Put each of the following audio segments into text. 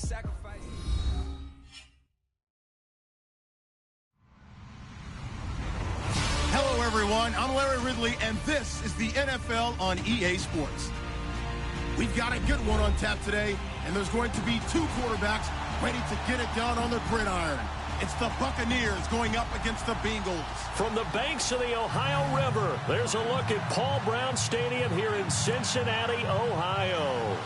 sacrifice. Hello, everyone. I'm Larry Ridley, and this is the NFL on EA Sports. We've got a good one on tap today, and there's going to be two quarterbacks ready to get it done on the gridiron. It's the Buccaneers going up against the Bengals. From the banks of the Ohio River, there's a look at Paul Brown Stadium here in Cincinnati, Ohio.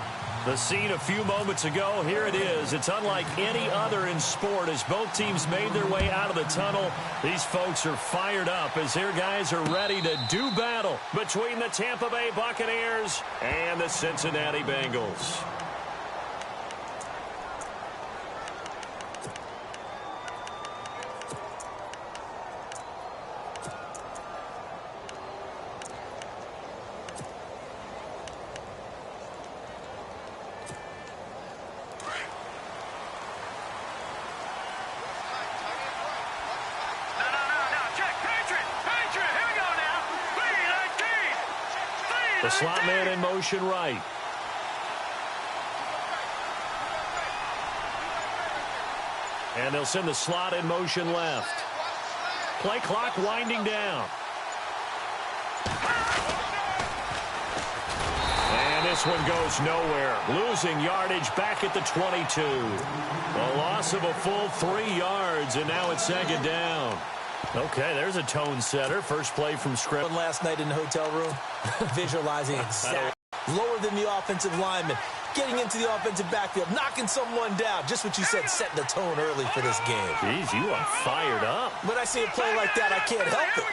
The scene a few moments ago, here it is. It's unlike any other in sport as both teams made their way out of the tunnel. These folks are fired up as their guys are ready to do battle between the Tampa Bay Buccaneers and the Cincinnati Bengals. The slot man in motion right. And they'll send the slot in motion left. Play clock winding down. And this one goes nowhere. Losing yardage back at the 22. A loss of a full 3 yards, and now it's second down. Okay, there's a tone setter. First play from script. Last night in the hotel room, visualizing exactly lower than the offensive lineman, getting into the offensive backfield, knocking someone down. Just what you said, setting the tone early for this game. Jeez, you are fired up. When I see a play like that, I can't help it.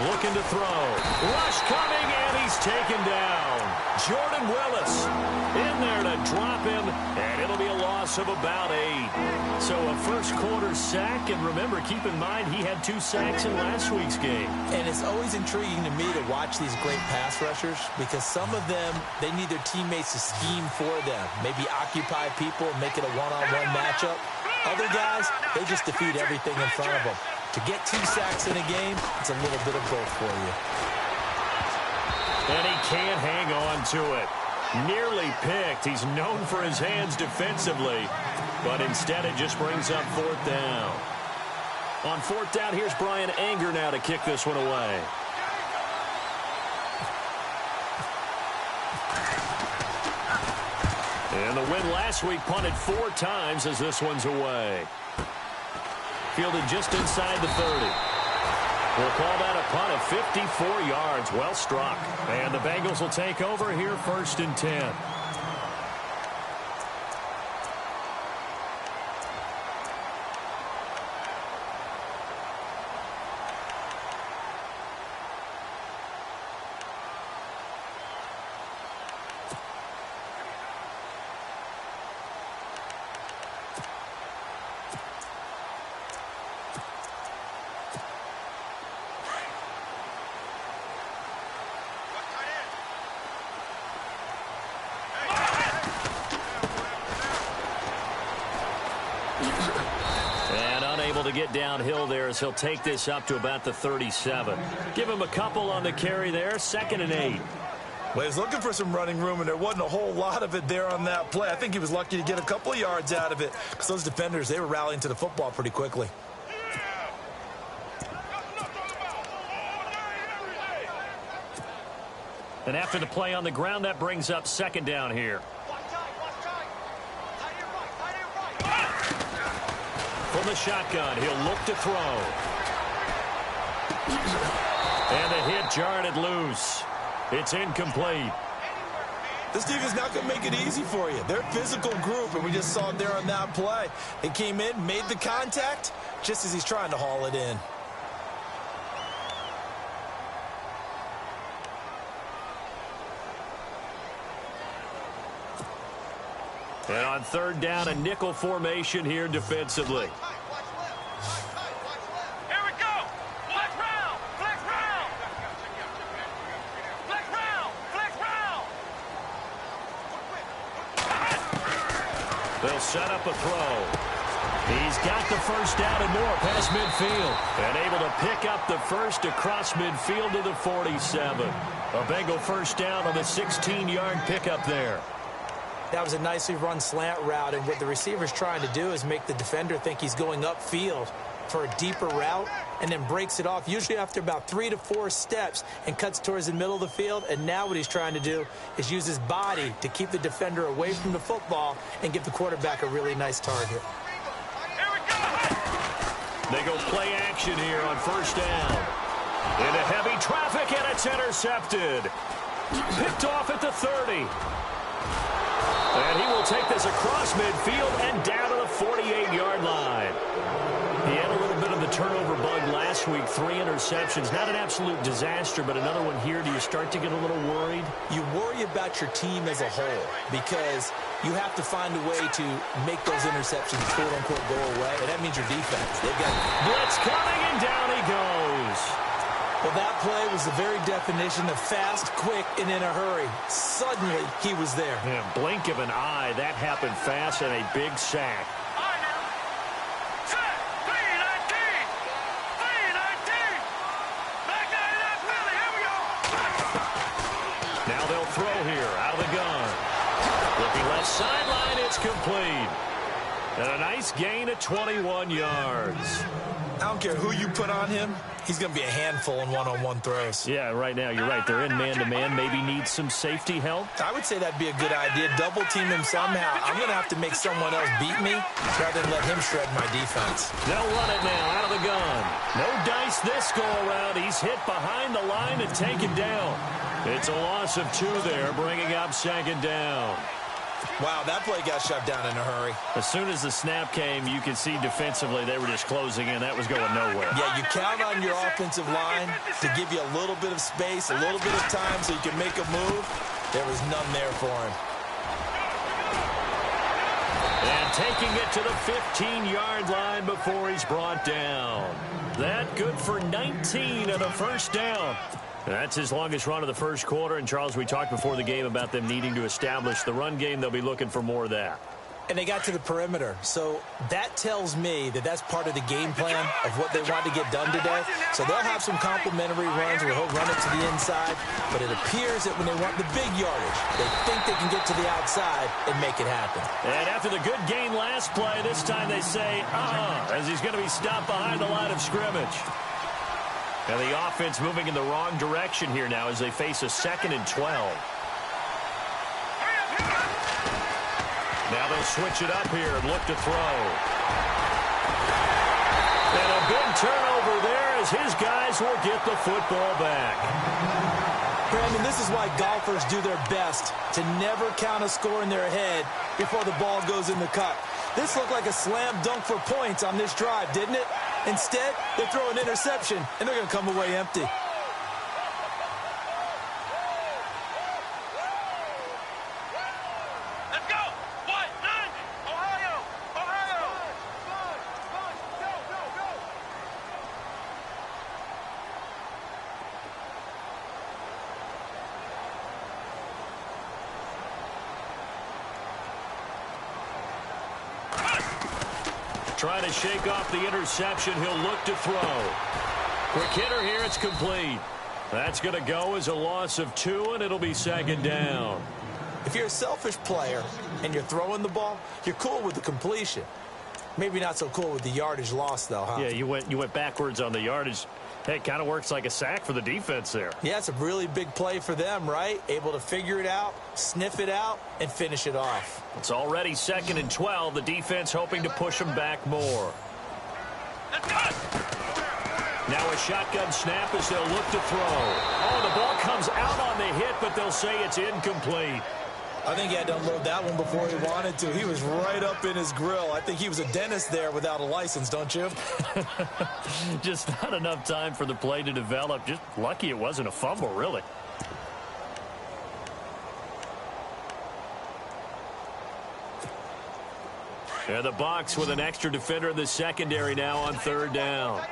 Looking to throw. Rush coming, and he's taken down. Jordan Willis in there to drop him, and it'll be a loss of about 8. So a first quarter sack, and remember, keep in mind, he had 2 sacks in last week's game. And it's always intriguing to me to watch these great pass rushers because some of them, they need their teammates to scheme for them. Maybe occupy people and make it a one-on-one matchup. Other guys, they just defeat everything in front of them. To get 2 sacks in a game, it's a little bit of both for you. And he can't hang on to it. Nearly picked. He's known for his hands defensively. But instead, it just brings up 4th down. On 4th down, here's Brian Anger now to kick this one away. And the win last week punted 4 times as this one's away. Fielded just inside the 30. We'll call that a punt of 54 yards. Well struck. And the Bengals will take over here 1st and 10. And unable to get downhill there as he'll take this up to about the 37. Give him a couple on the carry there. 2nd and 8. Well, he was looking for some running room, and there wasn't a whole lot of it there on that play. I think he was lucky to get a couple of yards out of it because those defenders, they were rallying to the football pretty quickly. And after the play on the ground, that brings up 2nd down here. From the shotgun, he'll look to throw. And the hit jarred it loose. It's incomplete. This defense is not going to make it easy for you. They're a physical group, and we just saw it there on that play. They came in, made the contact, just as he's trying to haul it in. And on 3rd down, a nickel formation here defensively. Here we go. Flex round. Flex round. Flex round. Flex round. They'll set up a throw. He's got the first down and more past midfield. And able to pick up the first across midfield to the 47. A Bengal first down on the 16-yard pickup there. That was a nicely run slant route, and what the receiver's trying to do is make the defender think he's going upfield for a deeper route and then breaks it off, usually after about 3 to 4 steps, and cuts towards the middle of the field. And now what he's trying to do is use his body to keep the defender away from the football and give the quarterback a really nice target. They go play action here on first down. Into heavy traffic, and it's intercepted. Picked off at the 30. And he will take this across midfield and down to the 48-yard line. He had a little bit of the turnover bug last week, 3 interceptions. Not an absolute disaster, but another one here. Do you start to get a little worried? You worry about your team as a whole because you have to find a way to make those interceptions, quote-unquote, go away, and that means your defense. They've got blitz coming, and down he goes. Well, that play was the very definition of fast, quick, and in a hurry. Suddenly, he was there. Yeah, blink of an eye. That happened fast, and a big sack. Now they'll throw here out of the gun. Looking left sideline, it's complete. And a nice gain of 21 yards. I don't care who you put on him. He's going to be a handful in one-on-one throws. Yeah, right now, you're right. They're in man-to-man. Maybe need some safety help. I would say that'd be a good idea. Double team him somehow. I'm going to have to make someone else beat me rather than let him shred my defense. They'll run it now out of the gun. No dice this go-around. He's hit behind the line and taken down. It's a loss of 2 there, bringing up second down. Wow, that play got shut down in a hurry. As soon as the snap came, you could see defensively they were just closing in. That was going nowhere. Yeah, you count on your offensive line to give you a little bit of space, a little bit of time so you can make a move. There was none there for him. And taking it to the 15-yard line before he's brought down. That good for 19 and a first down. That's his longest run of the first quarter. And, Charles, we talked before the game about them needing to establish the run game. They'll be looking for more of that. And they got to the perimeter. So that tells me that that's part of the game plan of what they want to get done today. So they'll have some complimentary runs where he'll run it to the inside. But it appears that when they want the big yardage, they think they can get to the outside and make it happen. And after the good gain last play, this time they say, as he's going to be stopped behind the line of scrimmage. And the offense moving in the wrong direction here now as they face a 2nd and 12. Now they'll switch it up here and look to throw. And a big turnover there as his guys will get the football back. Brandon, this is why golfers do their best to never count a score in their head before the ball goes in the cup. This looked like a slam dunk for points on this drive, didn't it? Instead, they throw an interception, and they're going to come away empty. Let's go! What? 9! Ohio! Ohio! Go, go, go! Trying to shake off the interception. He'll look to throw. Quick hitter here. It's complete. That's going to go as a loss of 2, and it'll be second down. If you're a selfish player and you're throwing the ball, you're cool with the completion. Maybe not so cool with the yardage loss, though, huh? Yeah, you went backwards on the yardage. Hey, it kind of works like a sack for the defense there. Yeah, it's a really big play for them, right? Able to figure it out, sniff it out, and finish it off. It's already 2nd and 12. The defense hoping to push them back more. Now a shotgun snap as they'll look to throw. Oh, the ball comes out on the hit, but they'll say it's incomplete. I think he had to unload that one before he wanted to. He was right up in his grill. I think he was a dentist there without a license, don't you? Just not enough time for the play to develop. Just lucky it wasn't a fumble, really. And the Bucs with an extra defender in the secondary now on 3rd down.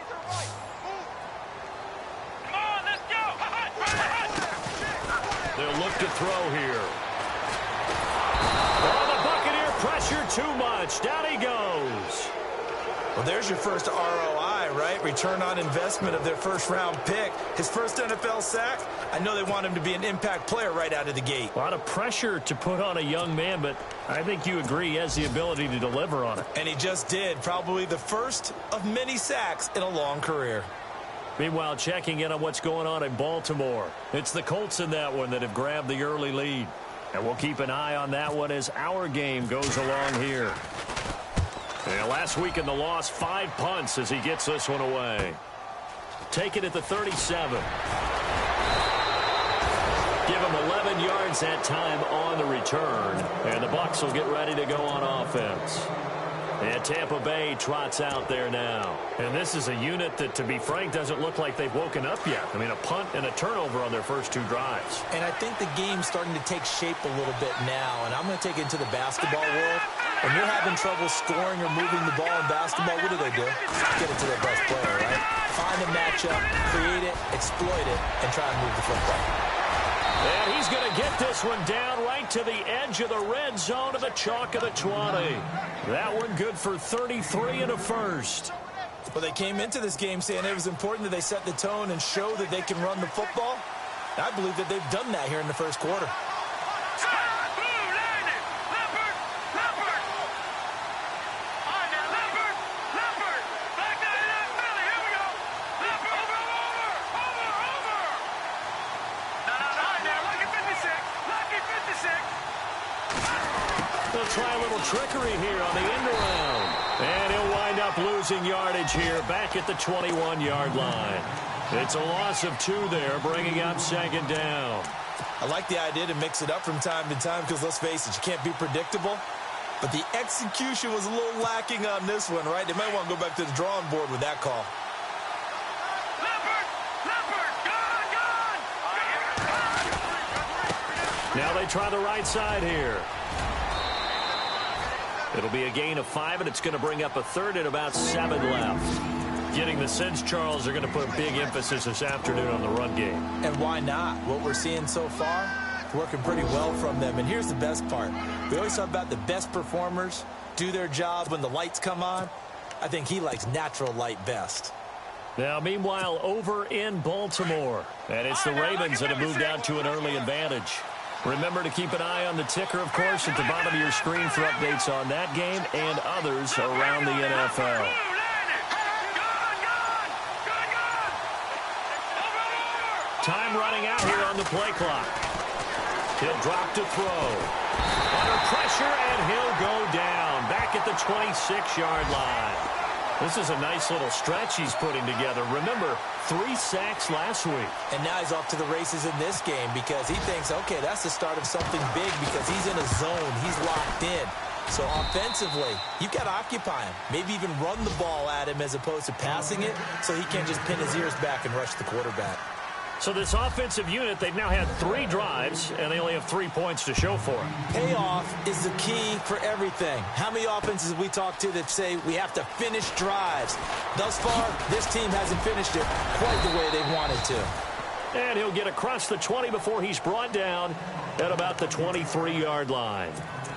Come on, let's go! They'll look to throw here. Oh, the Buccaneer pressure too much. Down he goes. Well, there's your first ROI, right? Return on investment of their first-round pick. His first NFL sack, I know they want him to be an impact player right out of the gate. A lot of pressure to put on a young man, but I think you agree he has the ability to deliver on it. And he just did. Probably the first of many sacks in a long career. Meanwhile, checking in on what's going on in Baltimore. It's the Colts in that one that have grabbed the early lead. And we'll keep an eye on that one as our game goes along here. And last week in the loss, 5 punts as he gets this one away. Take it at the 37. Give him 11 yards that time on the return. And the Bucs will get ready to go on offense. And Tampa Bay trots out there now. And this is a unit that, to be frank, doesn't look like they've woken up yet. I mean, a punt and a turnover on their first 2 drives. And I think the game's starting to take shape a little bit now. And I'm going to take it into the basketball world. When you're having trouble scoring or moving the ball in basketball, what do? Get it to their best player, right? Find a matchup, create it, exploit it, and try and move the football. And he's going to get this one down right to the edge of the red zone of the chalk of the 20. That one good for 33 and a first. Well, they came into this game saying it was important that they set the tone and show that they can run the football. I believe that they've done that here in the first quarter. They'll try a little trickery here on the end around. And he'll wind up losing yardage here back at the 21-yard line. It's a loss of 2 there, bringing up second down. I like the idea to mix it up from time to time because, let's face it, you can't be predictable. But the execution was a little lacking on this one, right? They might want to go back to the drawing board with that call. Now they try the right side here. It'll be a gain of 5, and it's going to bring up a third and about 7 left. Getting the sense Charles are going to put a big emphasis this afternoon on the run game. And why not? What we're seeing so far, working pretty well from them. And here's the best part. We always talk about the best performers do their job when the lights come on. I think he likes natural light best. Now, meanwhile, over in Baltimore. And it's the Ravens that have moved out to an early advantage. Remember to keep an eye on the ticker, of course, at the bottom of your screen for updates on that game and others around the NFL. Time running out here on the play clock. He'll drop to throw. Under pressure, and he'll go down back at the 26-yard line. This is a nice little stretch he's putting together. Remember, 3 sacks last week. And now he's off to the races in this game because he thinks, okay, that's the start of something big because he's in a zone. He's locked in. So offensively, you've got to occupy him. Maybe even run the ball at him as opposed to passing it so he can't just pin his ears back and rush the quarterback. So this offensive unit, they've now had 3 drives, and they only have 3 points to show for it. Payoff is the key for everything. How many offenses have we talked to that say we have to finish drives? Thus far, this team hasn't finished it quite the way they wanted to. And he'll get across the 20 before he's brought down at about the 23-yard line.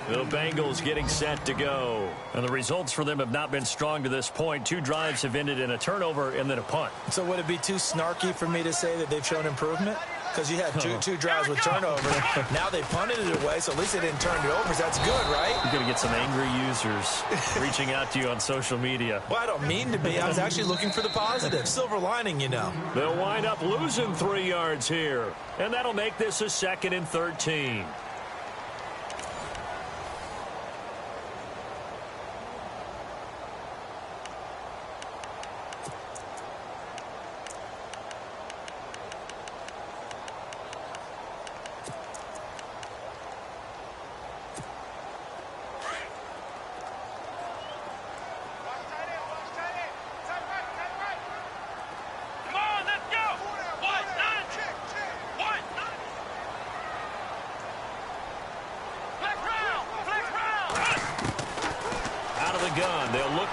The Bengals getting set to go. And the results for them have not been strong to this point. 2 drives have ended in a turnover and then a punt. So would it be too snarky for me to say that they've shown improvement? Because you had two drives with turnovers. Now they punted it away, so at least they didn't turn it over. That's good, right? You're going to get some angry users reaching out to you on social media. Well, I don't mean to be. I was actually looking for the positive. Silver lining, you know. They'll wind up losing 3 yards here. And that'll make this a 2nd and 13.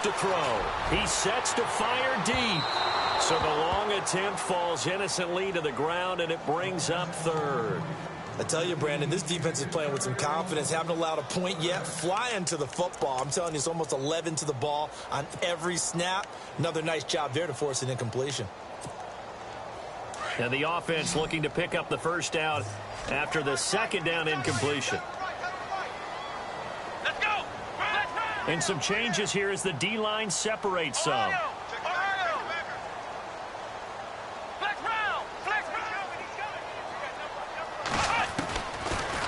To throw. He sets to fire deep. So the long attempt falls innocently to the ground, and it brings up 3rd. I tell you, Brandon, this defense is playing with some confidence. Haven't allowed a point yet. Flying to the football. I'm telling you, it's almost 11 to the ball on every snap. Another nice job there to force an incompletion. And the offense looking to pick up the first down after the second down incompletion. Let's go. And some changes here as the D-line separates some.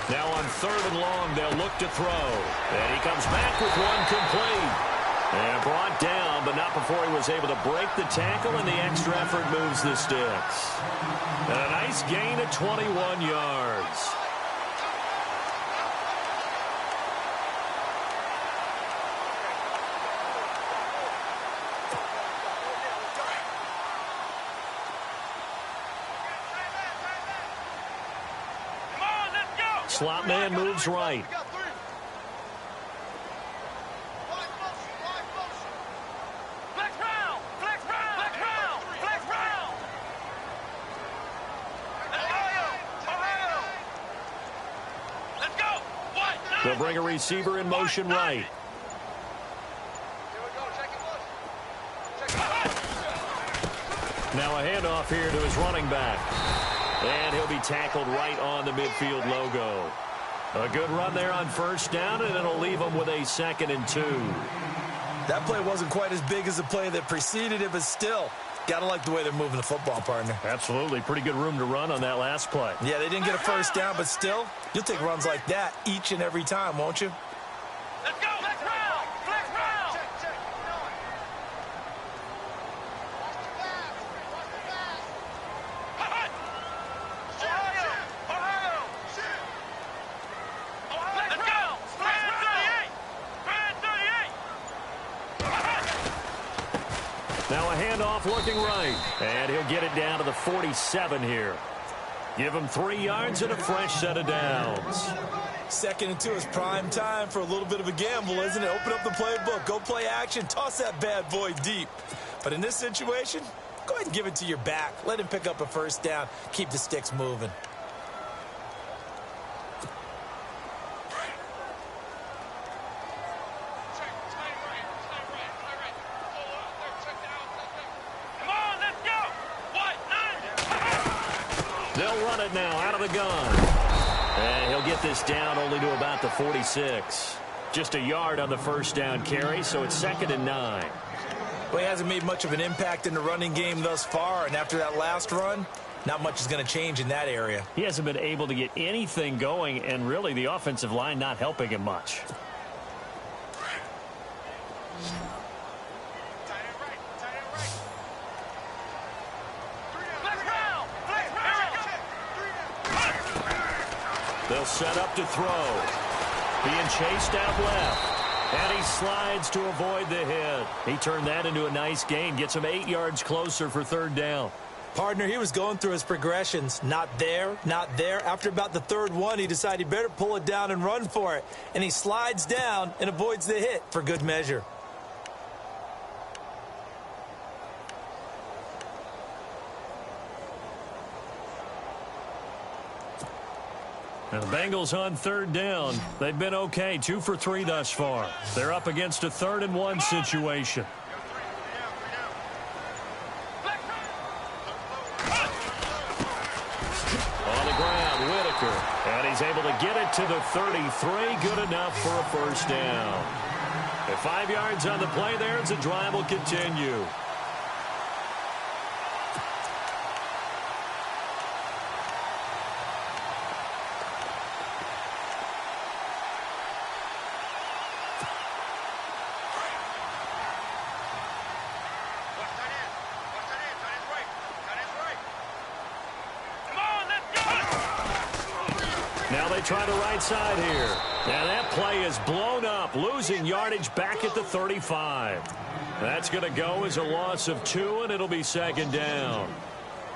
Now on 3rd and long, they'll look to throw. And he comes back with one complete. And brought down, but not before he was able to break the tackle, and the extra effort moves the sticks. And a nice gain of 21 yards. Slot man moves right. They'll bring a receiver in motion right. Now a handoff here to his running back. And he'll be tackled right on the midfield logo. A good run there on first down, and it'll leave him with a 2nd and 2. That play wasn't quite as big as the play that preceded it, but still, gotta like the way they're moving the football, partner. Absolutely. Pretty good room to run on that last play. Yeah, they didn't get a first down, but still, you'll take runs like that each and every time, won't you? Let's go. Flex round. Flex round. Now a handoff looking right. And he'll get it down to the 47 here. Give him 3 yards and a fresh set of downs. 2nd and 2 is prime time for a little bit of a gamble, isn't it? Open up the playbook, go play action, toss that bad boy deep. But in this situation, go ahead and give it to your back. Let him pick up a first down. Keep the sticks moving. They'll run it now out of the gun. And he'll get this down only to about the 46. Just a yard on the first down carry, so it's 2nd and 9. Well, he hasn't made much of an impact in the running game thus far, and after that last run, not much is going to change in that area. He hasn't been able to get anything going, and really the offensive line not helping him much. They'll set up to throw. Being chased out left. And he slides to avoid the hit. He turned that into a nice gain. Gets him 8 yards closer for 3rd down. Partner, he was going through his progressions. Not there, not there. After about the 3rd one, he decided he better pull it down and run for it. And he slides down and avoids the hit for good measure. And the Bengals on 3rd down. They've been okay, 2 for 3 thus far. They're up against a 3rd and 1 situation. On the ground, Whitaker. And he's able to get it to the 33. Good enough for a first down. And 5 yards on the play there as the drive will continue. Now they try the right side here. And that play is blown up, losing yardage back at the 35. That's going to go as a loss of 2, and it'll be 2nd down.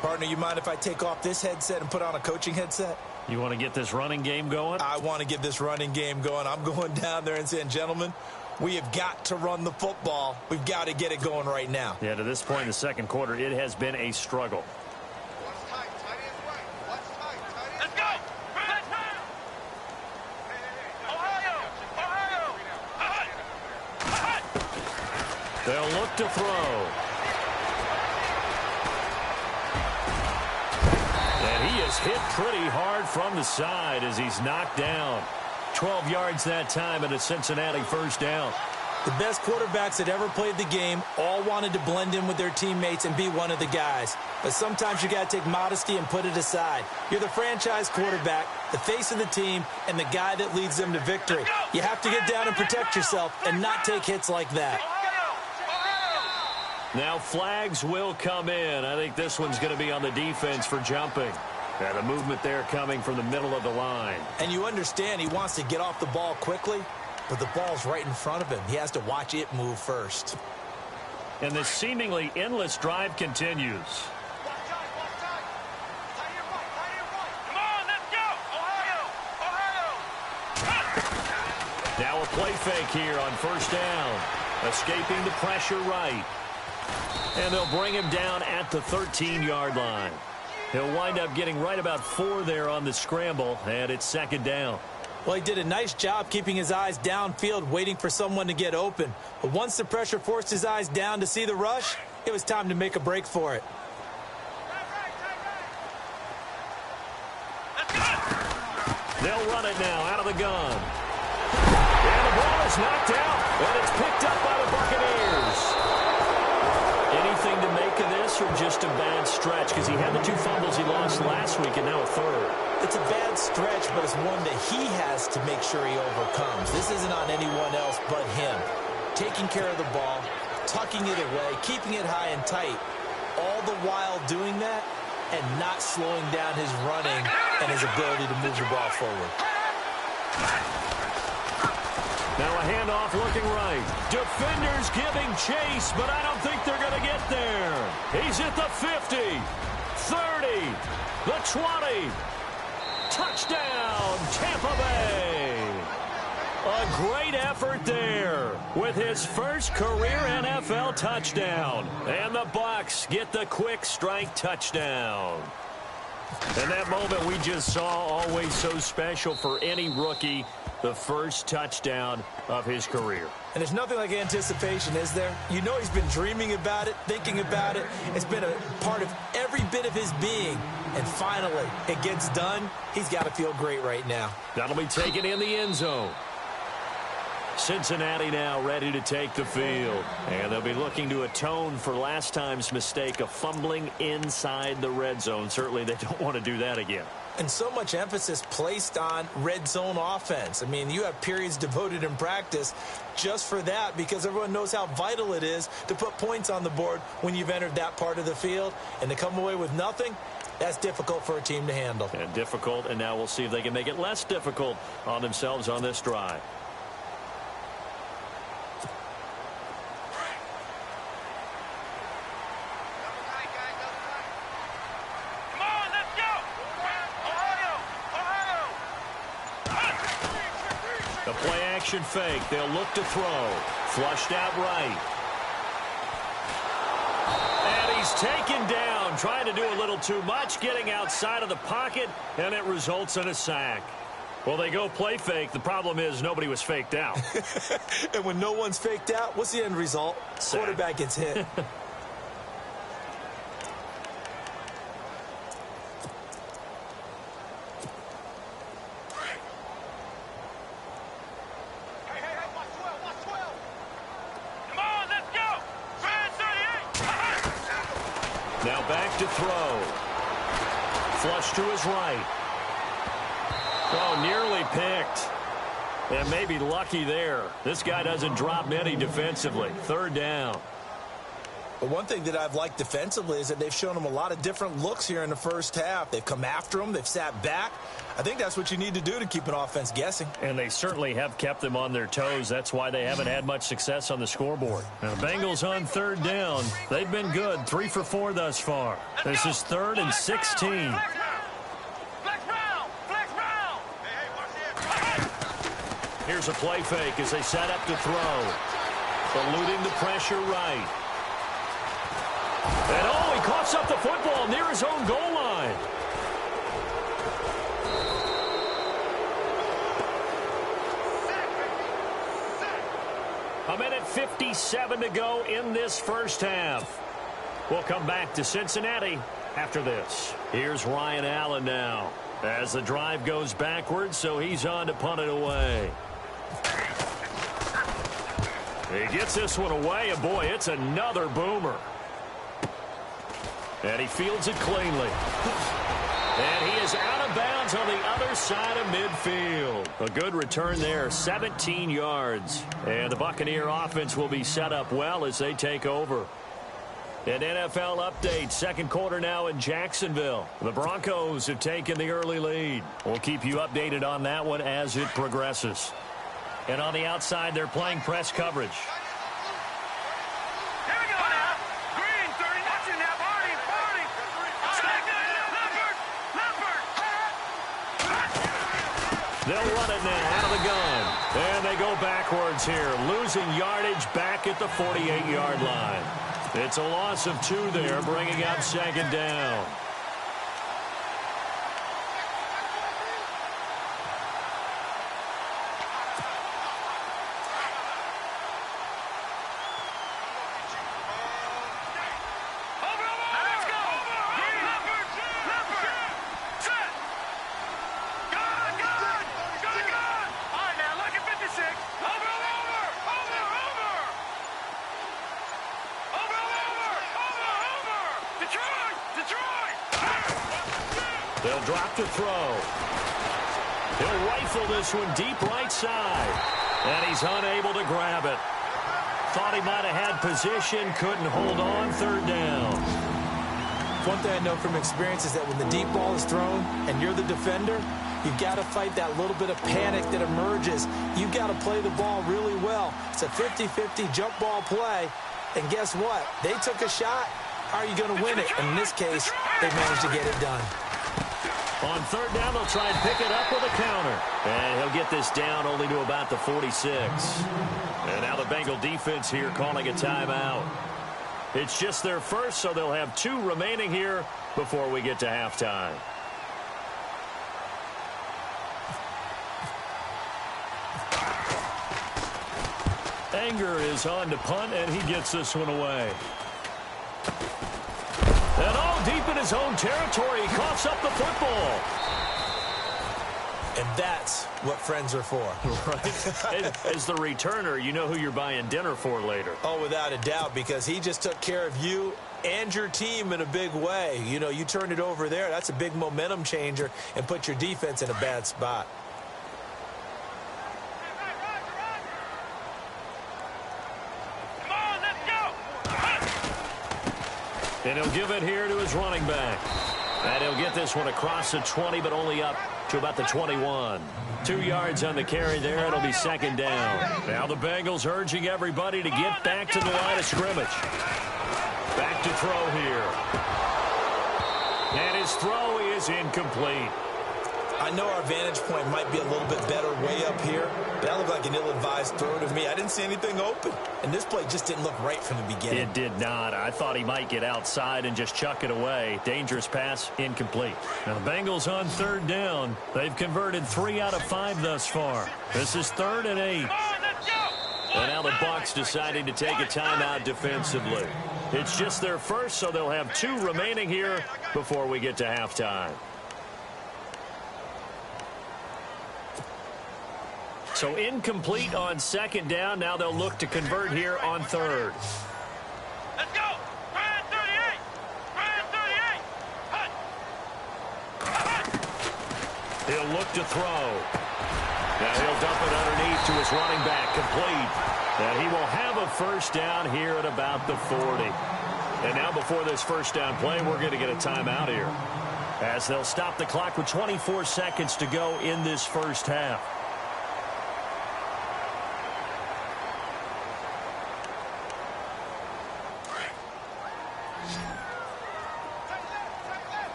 Partner, you mind if I take off this headset and put on a coaching headset? You want to get this running game going? I want to get this running game going. I'm going down there and saying, gentlemen, we have got to run the football. We've got to get it going right now. Yeah, to this point in the 2nd quarter, it has been a struggle. Let's go. Let's They'll look to throw. And he is hit pretty hard from the side as he's knocked down. 12 yards that time and a Cincinnati first down. The best quarterbacks that ever played the game all wanted to blend in with their teammates and be one of the guys. But sometimes you got to take modesty and put it aside. You're the franchise quarterback, the face of the team, and the guy that leads them to victory. You have to get down and protect yourself and not take hits like that. Now flags will come in. I think this one's going to be on the defense for jumping. And the movement there coming from the middle of the line. And you understand he wants to get off the ball quickly, but the ball's right in front of him. He has to watch it move first. And this seemingly endless drive continues. Come on, let's go! Ohio! Ohio! Now a play fake here on first down. Escaping the pressure right. And they'll bring him down at the 13-yard line. He'll wind up getting right about 4 there on the scramble, and it's second down. Well, he did a nice job keeping his eyes downfield, waiting for someone to get open. But once the pressure forced his eyes down to see the rush, it was time to make a break for it. They'll run it now out of the gun. And the ball is knocked out, and it's picked up by the Buccaneers. Anything to make of this or just a bad stretch? Because he had the 2 fumbles he lost last week and now a third. It's a bad stretch, but it's one that he has to make sure he overcomes. This isn't on anyone else but him. Taking care of the ball, tucking it away, keeping it high and tight, all the while doing that and not slowing down his running and his ability to move the ball forward. Now a handoff looking right. Defenders giving chase, but I don't think they're going to get there. He's at the 50, 30, the 20. Touchdown, Tampa Bay. A great effort there with his first career NFL touchdown. And the Bucs get the quick strike touchdown. And that moment we just saw, always so special for any rookie. The first touchdown of his career. And there's nothing like anticipation, is there? You know he's been dreaming about it, thinking about it. It's been a part of every bit of his being. And finally, it gets done. He's got to feel great right now. That'll be taken in the end zone. Cincinnati now ready to take the field. And they'll be looking to atone for last time's mistake of fumbling inside the red zone. Certainly they don't want to do that again. And so much emphasis placed on red zone offense. I mean, you have periods devoted in practice just for that because everyone knows how vital it is to put points on the board when you've entered that part of the field. And to come away with nothing, that's difficult for a team to handle. And difficult, and now we'll see if they can make it less difficult on themselves on this drive. Action fake. They'll look to throw. Flushed out right. And he's taken down, trying to do a little too much, getting outside of the pocket, and it results in a sack. Well, they go play fake. The problem is nobody was faked out. And when no one's faked out, what's the end result? Sack. Quarterback gets hit. Now back to throw. Flush to his right. Oh, nearly picked. And maybe lucky there. This guy doesn't drop many defensively. Third down. But one thing that I've liked defensively is that they've shown him a lot of different looks here in the first half. They've come after him. They've sat back. I think that's what you need to do to keep an offense guessing. And they certainly have kept them on their toes. That's why they haven't had much success on the scoreboard. Now, the Bengals on third down. They've been good. 3 for 4 thus far. This is 3rd and 16. Here's a play fake as they set up to throw. Eluding the pressure right. And oh, he coughs up the football near his own goal line. A minute 1:57 to go in this first half. We'll come back to Cincinnati after this. Here's Ryan Allen now as the drive goes backwards, so he's on to punt it away. He gets this one away, and boy, it's another boomer. And he fields it cleanly. And he is out of bounds on the other side of midfield. A good return there, 17 yards. And the Buccaneer offense will be set up well as they take over. An NFL update, second quarter now in Jacksonville. The Broncos have taken the early lead. We'll keep you updated on that one as it progresses. And on the outside, they're playing press coverage. They'll run it now out of the gun. And they go backwards here, losing yardage back at the 48-yard line. It's a loss of 2 there, bringing up second down. They'll drop to throw. He'll rifle this one deep right side. And he's unable to grab it. Thought he might have had position, couldn't hold on, third down. One thing I know from experience is that when the deep ball is thrown and you're the defender, you've got to fight that little bit of panic that emerges. You've got to play the ball really well. It's a 50-50 jump ball play. And guess what? They took a shot. Are you going to win it? And in this case, they managed to get it done. On third down, they'll try and pick it up with a counter. And he'll get this down only to about the 46. And now the Bengal defense here calling a timeout. It's just their first, so they'll have 2 remaining here before we get to halftime. Anger is on to punt, and he gets this one away. And all deep in his own territory, he coughs up the football. And that's what friends are for. Right? As the returner, you know who you're buying dinner for later. Oh, without a doubt, because he just took care of you and your team in a big way. You know, you turned it over there. That's a big momentum changer and put your defense in a bad spot. And he'll give it here to his running back. And he'll get this one across the 20, but only up to about the 21. 2 yards on the carry there. It'll be second down. Now the Bengals urging everybody to get back to the line of scrimmage. Back to throw here. And his throw is incomplete. I know our vantage point might be a little bit better way up here, but that looked like an ill-advised throw to me. I didn't see anything open, and this play just didn't look right from the beginning. It did not. I thought he might get outside and just chuck it away. Dangerous pass, incomplete. Now the Bengals on third down. They've converted 3 out of 5 thus far. This is 3rd and 8. And now the Bucs deciding to take a timeout defensively. It's just their first, so they'll have 2 remaining here before we get to halftime. So incomplete on second down. Now they'll look to convert here on third. Let's go! Ryan 38! Ryan 38! Hut! He'll look to throw. Now he'll dump it underneath to his running back, complete. And he will have a first down here at about the 40. And now before this first down play, we're going to get a timeout here, as they'll stop the clock with 24 seconds to go in this first half.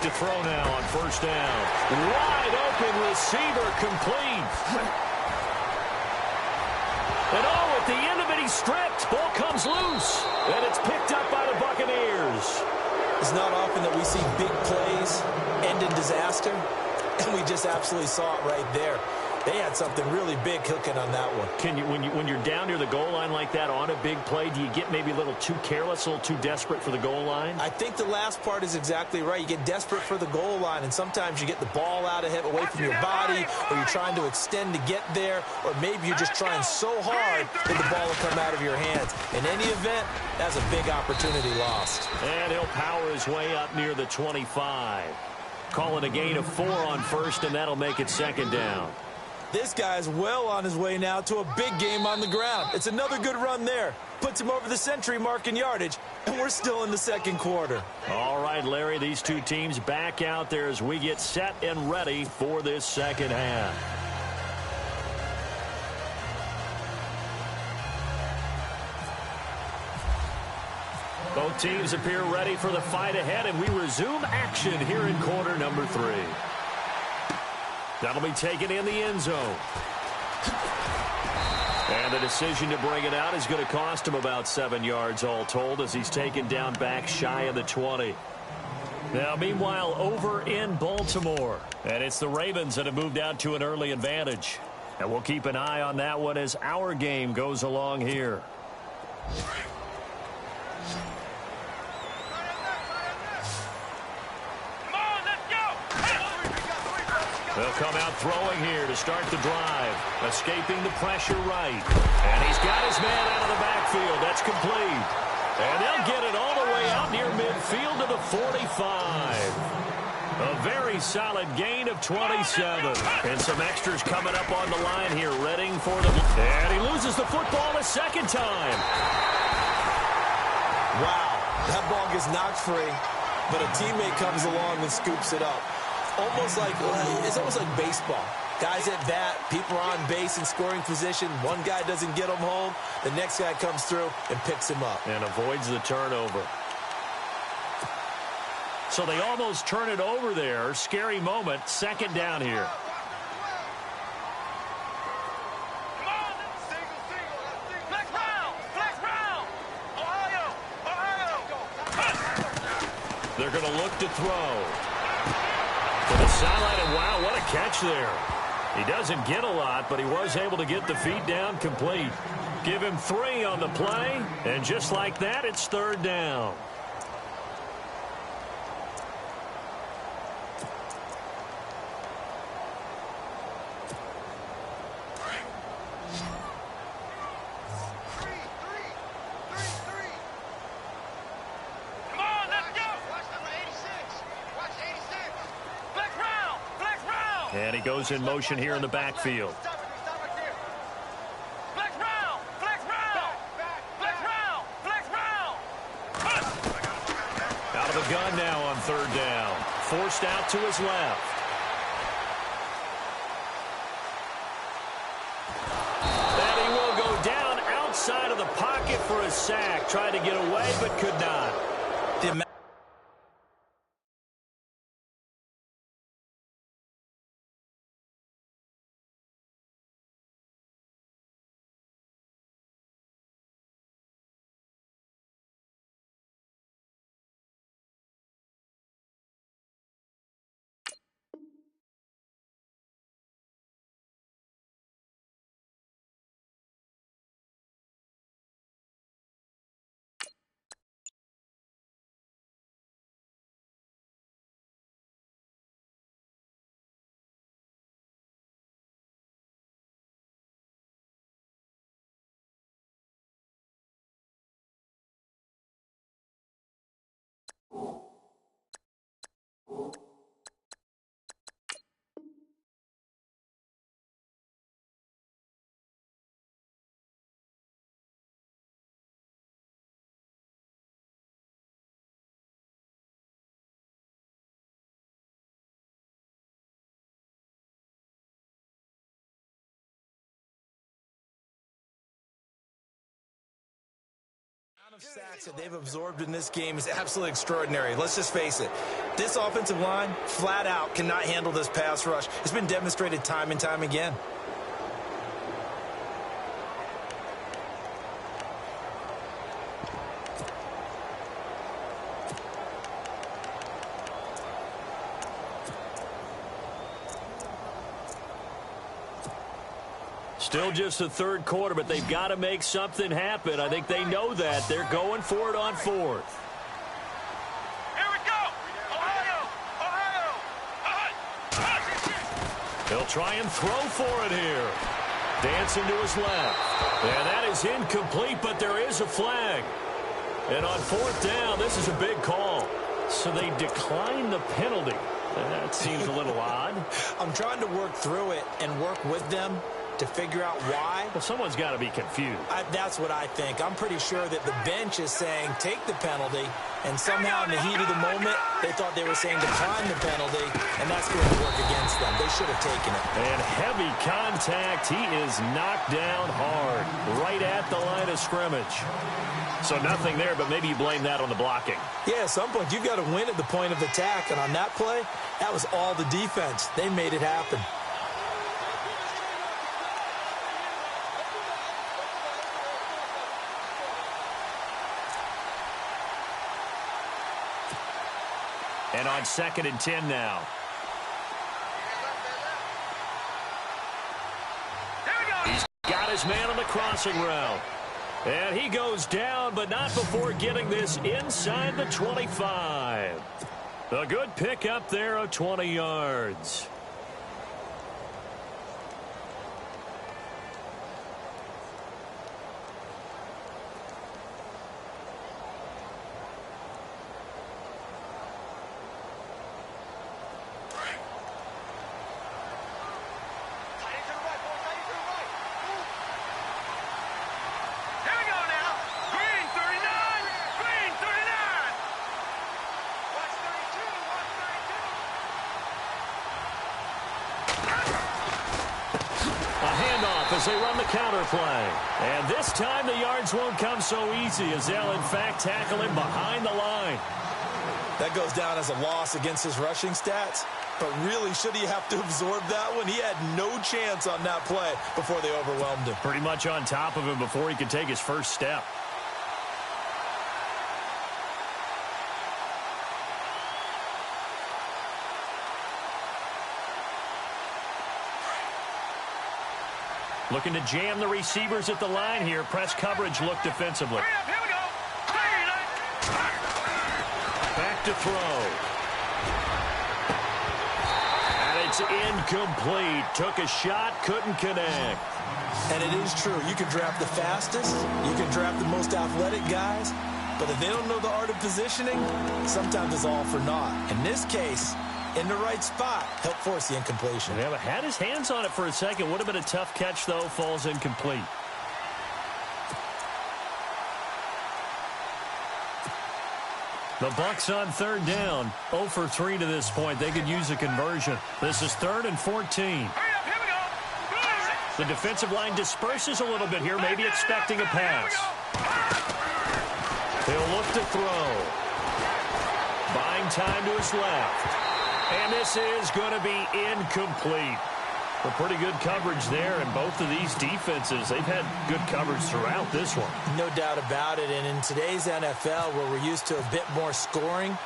to throw now on first down. Wide open receiver complete. And at the end of it, he's stripped. Ball comes loose. And it's picked up by the Buccaneers. It's not often that we see big plays end in disaster. And we just absolutely saw it right there. They had something really big cooking on that one. When you're down near the goal line like that on a big play, do you get maybe a little too careless, a little too desperate for the goal line? I think the last part is exactly right. You get desperate for the goal line, and sometimes you get the ball out of him, away from your body, or you're trying to extend to get there, or maybe you're just trying so hard that the ball will come out of your hands. In any event, that's a big opportunity lost. And he'll power his way up near the 25. Call it a gain of 4 on first, and that'll make it second down. This guy's well on his way now to a big game on the ground. It's another good run there. Puts him over the century mark in yardage, and we're still in the second quarter. All right, Larry, these two teams back out there as we get set and ready for this second half. Both teams appear ready for the fight ahead, and we resume action here in quarter number 3. That'll be taken in the end zone. And the decision to bring it out is going to cost him about 7 yards all told as he's taken down back shy of the 20. Now, meanwhile, over in Baltimore. And it's the Ravens that have moved out to an early advantage. And we'll keep an eye on that one as our game goes along here. They'll come out throwing here to start the drive. Escaping the pressure right. And he's got his man out of the backfield. That's complete. And they'll get it all the way out near midfield to the 45. A very solid gain of 27. And some extras coming up on the line here, readying for the... And he loses the football a second time. Wow, that ball gets knocked free, but a teammate comes along and scoops it up. It's almost like baseball. Guys at bat, people are on base in scoring position. One guy doesn't get him home. The next guy comes through and picks him up. And avoids the turnover. So they almost turn it over there. Scary moment. Second down here. They're going to look to throw. To the sideline, and wow, what a catch there. He doesn't get a lot, but he was able to get the feet down complete. Give him 3 on the play, and just like that, it's third down. And he goes in motion here in the backfield. Out of the gun now on third down. Forced out to his left. And he will go down outside of the pocket for a sack. Tried to get away, but could not. of sacks that they've absorbed in this game is absolutely extraordinary. Let's just face it. This offensive line, flat out, cannot handle this pass rush. It's been demonstrated time and time again. Still just the third quarter, but they've got to make something happen. I think they know that. They're going for it on fourth. Here we go! Ohio! Ohio! They'll try and throw for it here. Dancing to his left. And that is incomplete, but there is a flag. And on fourth down, this is a big call. So they decline the penalty. That seems a little odd. I'm trying to work through it and work with them to figure out why. Well, someone's got to be confused. That's what I think. I'm pretty sure that the bench is saying take the penalty, and somehow in the heat of the moment, they thought they were saying decline the penalty, and that's going to work against them. They should have taken it. And heavy contact. He is knocked down hard, right at the line of scrimmage. So nothing there, but maybe you blame that on the blocking. Yeah, at some point, you've got to win at the point of attack, and on that play, that was all the defense. They made it happen. And on 2nd and 10 now. He's got his man on the crossing route. And he goes down, but not before getting this inside the 25. A good pickup there of 20 yards. As they run the counter play. And this time the yards won't come so easy as they'll in fact tackle him behind the line. That goes down as a loss against his rushing stats. But really, should he have to absorb that one? He had no chance on that play before they overwhelmed him. Pretty much on top of him before he could take his first step. Looking to jam the receivers at the line here. Press coverage look defensively. Here we go! Back to throw. And it's incomplete. Took a shot, couldn't connect. And it is true. You can draft the fastest. You can draft the most athletic guys. But if they don't know the art of positioning, sometimes it's all for naught. In this case, in the right spot, help force the incompletion. Yeah, but had his hands on it for a second. Would have been a tough catch, though. Falls incomplete. The Bucs on 3rd down. 0 for 3 to this point. They could use a conversion. This is 3rd and 14. Here we go! The defensive line disperses a little bit here, maybe expecting a pass. He'll look to throw. Buying time to his left. And this is going to be incomplete. But pretty good coverage there, and both of these defenses, they've had good coverage throughout this one. No doubt about it, and in today's NFL, where we're used to a bit more scoring,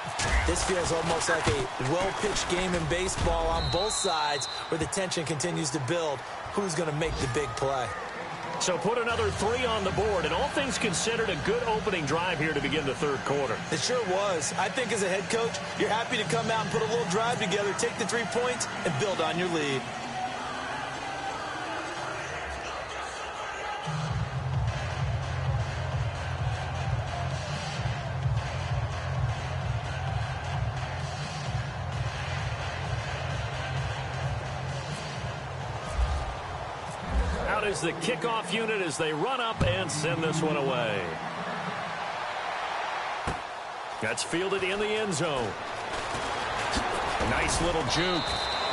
this feels almost like a well-pitched game in baseball on both sides, where the tension continues to build. Who's going to make the big play? So put another 3 on the board, and all things considered, a good opening drive here to begin the 3rd quarter. It sure was. I think as a head coach, you're happy to come out and put a little drive together, take the 3 points, and build on your lead. Is the kickoff unit as they run up and send this one away. That's fielded in the end zone. A nice little juke.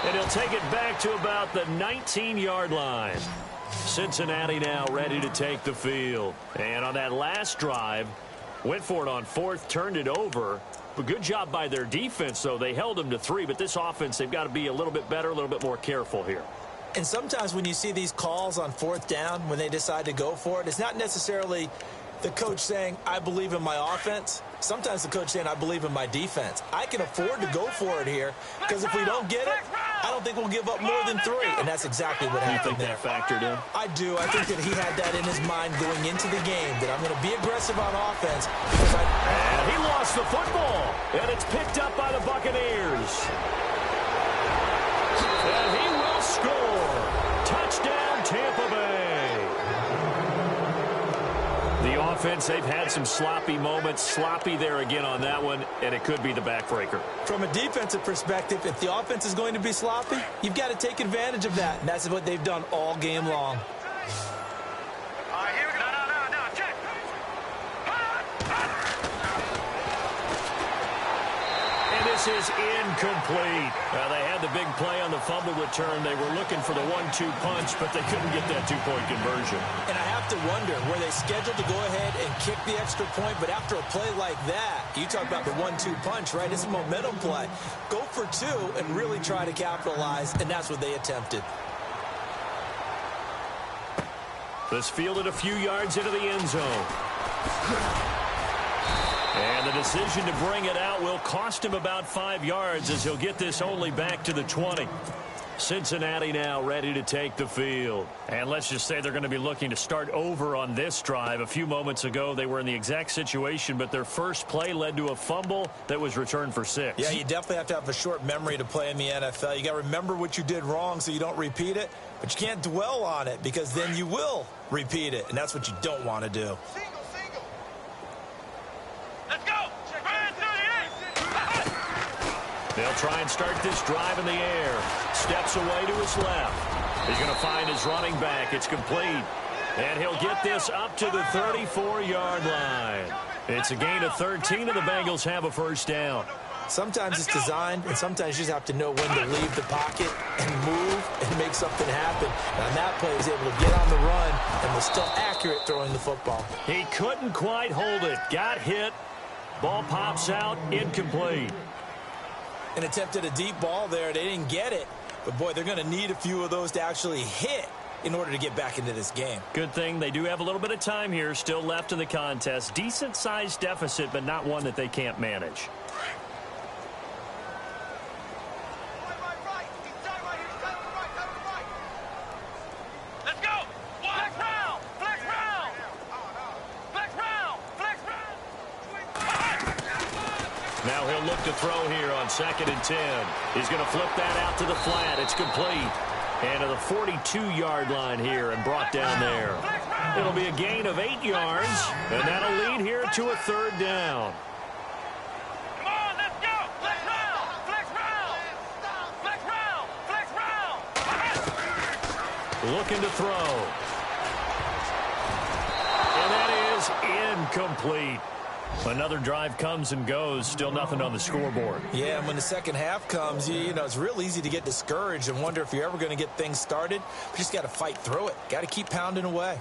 And he'll take it back to about the 19-yard line. Cincinnati now ready to take the field. And on that last drive, Went for it on fourth, turned it over. But good job by their defense, though. They held them to 3, but this offense, they've got to be a little bit better, a little bit more careful here. And sometimes when you see these calls on fourth down, when they decide to go for it, it's not necessarily the coach saying, I believe in my offense. Sometimes the coach saying, I believe in my defense. I can afford to go for it here because if we don't get it, I don't think we'll give up more than 3. And that's exactly what happened there. You think that factored in? I do. I think that he had that in his mind going into the game, that I'm going to be aggressive on offense. And he lost the football. And it's picked up by the Buccaneers. And he will score. Touchdown, Tampa Bay. The offense, they've had some sloppy moments. Sloppy there again on that one, and it could be the backbreaker. From a defensive perspective, if the offense is going to be sloppy, you've got to take advantage of that, and that's what they've done all game long. All right, here we go. No, check. And this is incomplete. They had the big play on the fumble return. They were looking for the 1-2 punch, but they couldn't get that 2-point conversion. And I have to wonder, were they scheduled to go ahead and kick the extra point, but after a play like that, you talk about the 1-2 punch, right? It's a momentum play. Go for 2 and really try to capitalize, and that's what they attempted. This fielded a few yards into the end zone. And the decision to bring it out will cost him about 5 yards as he'll get this only back to the 20. Cincinnati now ready to take the field. And let's just say they're going to be looking to start over on this drive. A few moments ago, they were in the exact situation, but their first play led to a fumble that was returned for 6. Yeah, you definitely have to have a short memory to play in the NFL. You got to remember what you did wrong so you don't repeat it, but you can't dwell on it because then you will repeat it, and that's what you don't want to do. Let's go. They'll try and start this drive in the air. Steps away to his left. He's going to find his running back. It's complete. And he'll get this up to the 34-yard line. It's a gain of 13, and the Bengals have a first down. Sometimes it's designed, and sometimes you just have to know when to leave the pocket and move and make something happen. And on that play, he was able to get on the run and was still accurate throwing the football. He couldn't quite hold it. Got hit. Ball pops out. Incomplete. And attempted a deep ball there. They didn't get it. But, boy, they're going to need a few of those to actually hit in order to get back into this game. Good thing they do have a little bit of time here still left in the contest. Decent-sized deficit, but not one that they can't manage. Let's go. Flex round. Now he'll look to throw here on 2nd and 10. He's going to flip that out to the flat. It's complete. And to the 42-yard line here and brought down there. It'll be a gain of 8 yards, and that'll lead here to a 3rd down. Come on, let's go. Flex round. Looking to throw. And that is incomplete. Another drive comes and goes. Still nothing on the scoreboard. Yeah, and when the second half comes, you know, it's real easy to get discouraged and wonder if you're ever going to get things started. But you just got to fight through it. Got to keep pounding away.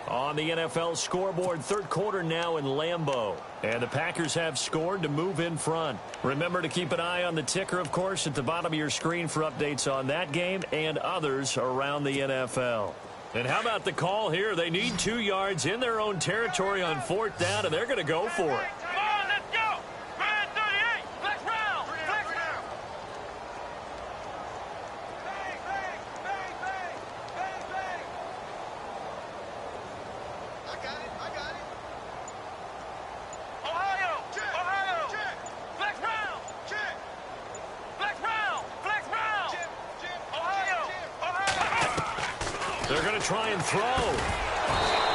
On the NFL scoreboard, 3rd quarter now in Lambeau. And the Packers have scored to move in front. Remember to keep an eye on the ticker, of course, at the bottom of your screen for updates on that game and others around the NFL. And how about the call here? They need 2 yards in their own territory on 4th down, and they're going to go for it. Come on, let's go. Red 38. Flex round. Bang, bang, bang, bang, bang, bang. I got it. Ohio. Flex round. Ohio. They're going to try and throw.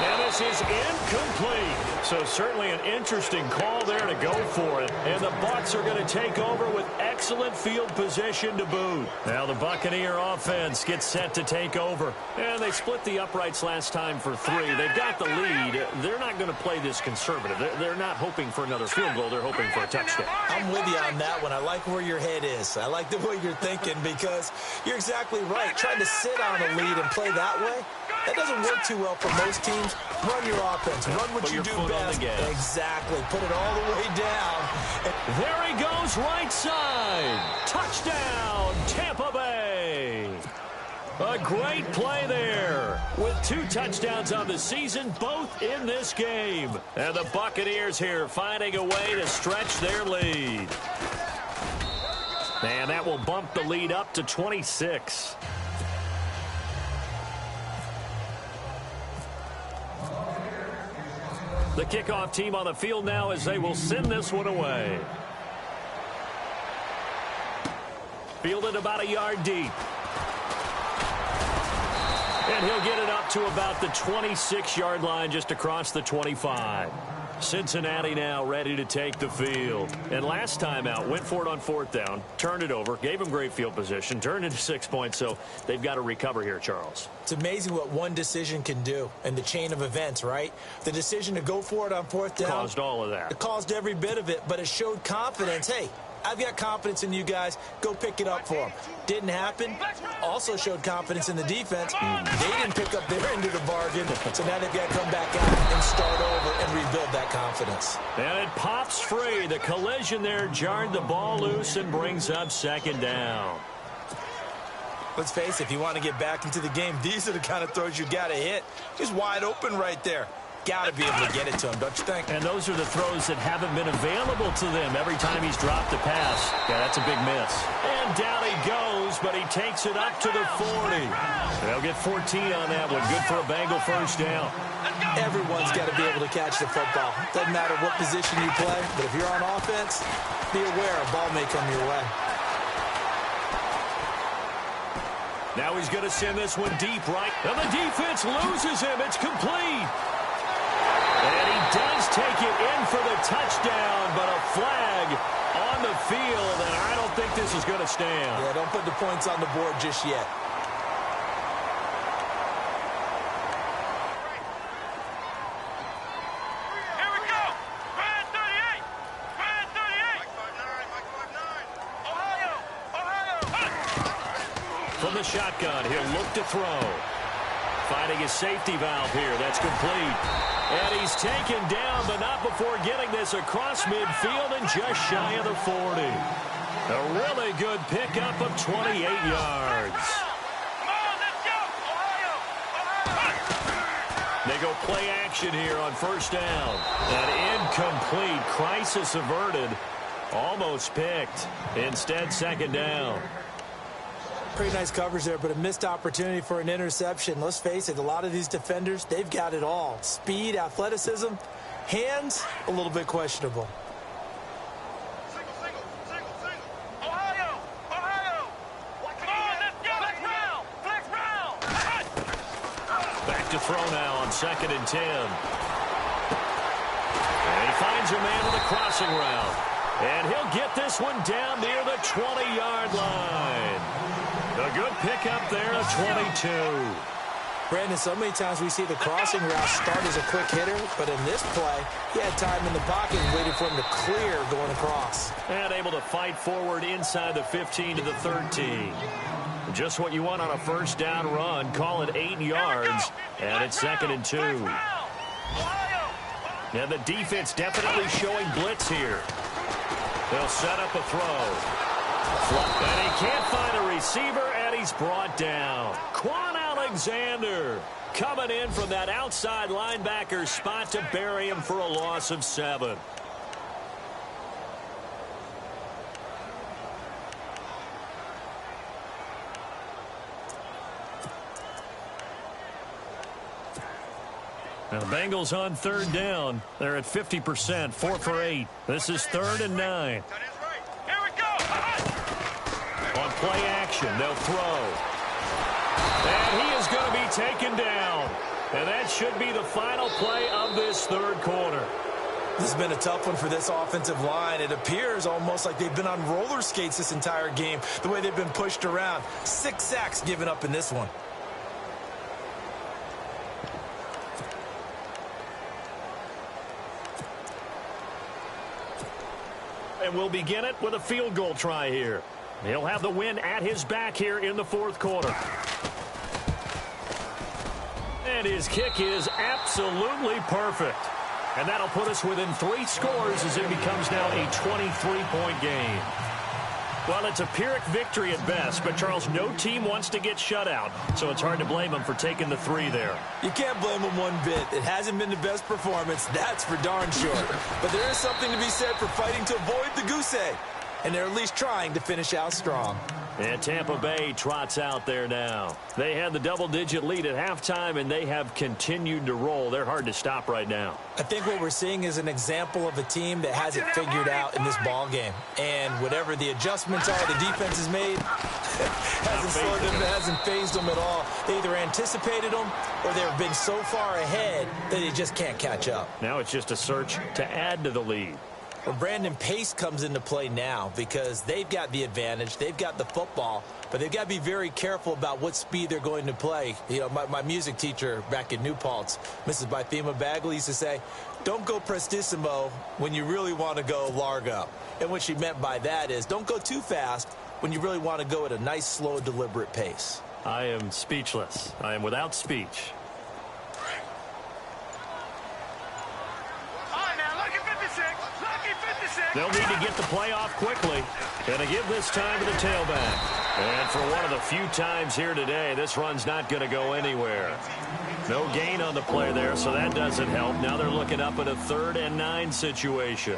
And this is incomplete. So certainly an interesting call there to go for it. And the Bucs are going to take over with excellent field position to boot. Now the Buccaneer offense gets set to take over. And they split the uprights last time for 3. They've got the lead. They're not going to play this conservative. They're not hoping for another field goal. They're hoping for a touchdown. I'm with you on that one. I like where your head is. I like the way you're thinking because you're exactly right. Trying to sit on a lead and play that way, That doesn't work too well for most teams. Run your offense. Run what you do best. Exactly. Put it all the way down. There he goes, right side. Touchdown, Tampa Bay. A great play there. With 2 touchdowns on the season, both in this game. And the Buccaneers here finding a way to stretch their lead. And that will bump the lead up to 26. The kickoff team on the field now as they will send this one away. Fielded about a yard deep. And he'll get it up to about the 26-yard line just across the 25. Cincinnati now ready to take the field. And last time out, went for it on 4th down, turned it over, gave him great field position, turned into 6 points, so they've got to recover here, Charles. It's amazing what one decision can do in the chain of events, right? The decision to go for it on 4th down. Caused all of that. It caused every bit of it, but it showed confidence. Hey, I've got confidence in you guys. Go pick it up for them. Didn't happen. Also showed confidence in the defense. They didn't pick up their end of the bargain, so now they've got to come back out and start over and rebuild that confidence. And it pops free. The collision there jarred the ball loose and brings up 2nd down. Let's face it, if you want to get back into the game, these are the kind of throws you got to hit. He's wide open right there. Got to be able to get it to him, don't you think? And those are the throws that haven't been available to them every time he's dropped a pass. Yeah, that's a big miss. And down he goes, but he takes it up to the 40. They'll get 14 on that one. Good for a Bengal 1st down. Everyone's got to be able to catch the football. Doesn't matter what position you play, but if you're on offense, be aware a ball may come your way. Now he's going to send this one deep right. And the defense loses him. It's complete. And he does take it in for the touchdown, but a flag on the field, and I don't think this is going to stand. Yeah, don't put the points on the board just yet. Here we go. Brad 38. Brad 38. Ohio. From the shotgun, he'll look to throw. Finding his safety valve here. That's complete. And he's taken down, but not before getting this across midfield and just shy of the 40. A really good pickup of 28 yards. Come on, let's go. Ohio. They go play action here on 1st down. An incomplete. Crisis averted. Almost picked. Instead, 2nd down. Pretty nice coverage there, but a missed opportunity for an interception. Let's face it, a lot of these defenders, they've got it all. Speed, athleticism, hands, a little bit questionable. Single. Ohio. Come on, let's go. Flex round. Back to throw now on 2nd and 10. And he finds a man with a crossing route. And he'll get this one down near the 20-yard line. A good pickup there of 22. Brandon, so many times we see the crossing route start as a quick hitter, but in this play, he had time in the pocket and waited for him to clear going across. And able to fight forward inside the 15 to the 13. Just what you want on a 1st down run. Call it 8 yards, and it's 2nd and 2. And the defense definitely showing blitz here. They'll set up a throw. And he can't find a receiver, and he's brought down. Quan Alexander coming in from that outside linebacker spot to bury him for a loss of 7. Now the Bengals on 3rd down. They're at 50%, 4 for 8. This is 3rd and 9. On play action, they'll throw. And he is going to be taken down. And that should be the final play of this 3rd quarter. This has been a tough one for this offensive line. It appears almost like they've been on roller skates this entire game, the way they've been pushed around. 6 sacks given up in this one. And we'll begin it with a field goal try here. He'll have the win at his back here in the 4th quarter. And his kick is absolutely perfect. And that'll put us within 3 scores as it becomes now a 23-point game. Well, it's a Pyrrhic victory at best, but, Charles, no team wants to get shut out, so it's hard to blame them for taking the 3 there. You can't blame them one bit. It hasn't been the best performance, that's for darn sure. But there is something to be said for fighting to avoid the goose egg, and they're at least trying to finish out strong. And Tampa Bay trots out there now. They had the double-digit lead at halftime, and they have continued to roll. They're hard to stop right now. I think what we're seeing is an example of a team that has it figured out in this ball game. And whatever the adjustments are the defense has made, hasn't phased them at all. They either anticipated them or they've been so far ahead that they just can't catch up. Now it's just a search to add to the lead. Well, Brandon, pace comes into play now because they've got the advantage. They've got the football, but they've got to be very careful about what speed they're going to play. You know, my music teacher back in New Paltz, Mrs. Bythema Bagley, used to say, don't go prestissimo when you really want to go largo. And what she meant by that is don't go too fast when you really want to go at a nice, slow, deliberate pace. I am speechless. I am without speech. They'll need to get the play off quickly. And to give this time to the tailback. And for one of the few times here today, this run's not going to go anywhere. No gain on the play there, so that doesn't help. Now they're looking up at a 3rd and 9 situation.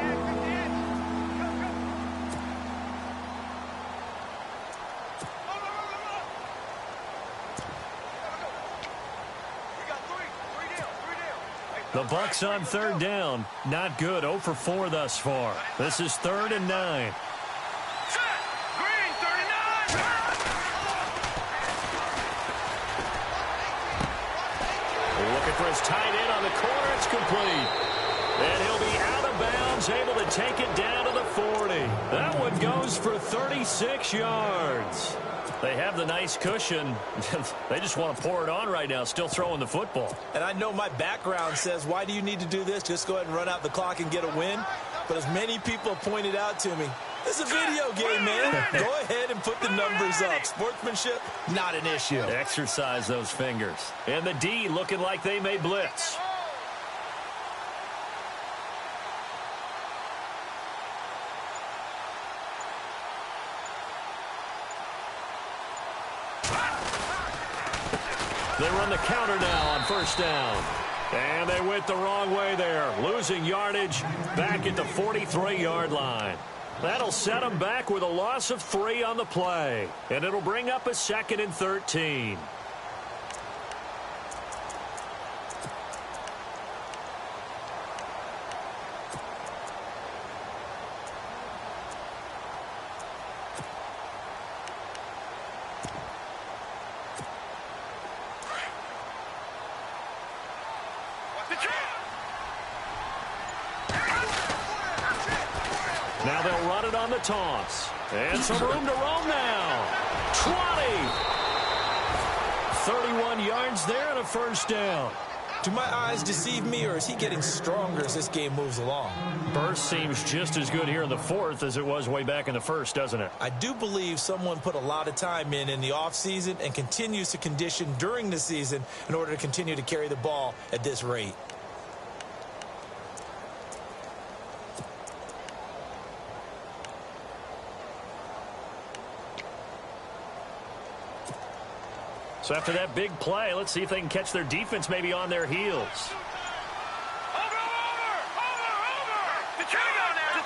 The Bucs on 3rd down. Not good. 0 for 4 thus far. This is 3rd and 9. Green, 39. Looking for his tight end on the corner. It's complete. And he'll be out of bounds, able to take it down to the 40. That one goes for 36 yards. They have the nice cushion. They just want to pour it on right now, still throwing the football. And I know my background says, why do you need to do this? Just go ahead and run out the clock and get a win. But as many people have pointed out to me, this is a video game, man. Go ahead and put the numbers up. Sportsmanship, not an issue. Exercise those fingers. And the D looking like they may blitz. They run the counter now on 1st down. And they went the wrong way there. Losing yardage back at the 43-yard line. That'll set them back with a loss of 3 on the play. And it'll bring up a 2nd and 13. Now they'll run it on the toss. And some room to roam now. 20. 31 yards there and a 1st down. Do my eyes deceive me, or is he getting stronger as this game moves along? Burst seems just as good here in the 4th as it was way back in the 1st, doesn't it? I do believe someone put a lot of time in the offseason and continues to condition during the season in order to continue to carry the ball at this rate. So after that big play, let's see if they can catch their defense maybe on their heels. Over! The check on there.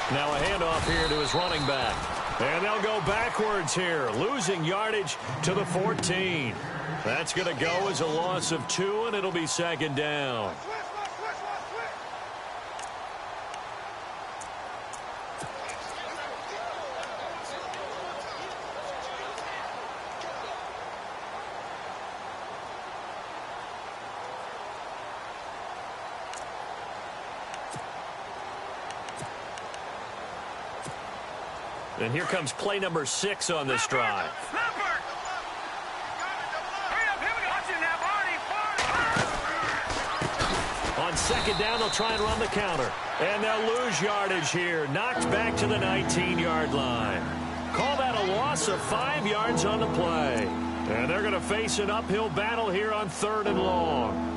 3-19. Now a handoff here to his running back. And they'll go backwards here, losing yardage to the 14. That's going to go as a loss of 2, and it'll be 2nd down. And here comes play number 6 on this drive. On 2nd down, they'll try and run the counter. And they'll lose yardage here. Knocked back to the 19-yard line. Call that a loss loss of 5 yards on the play. And they're going to face an uphill battle here on 3rd and long.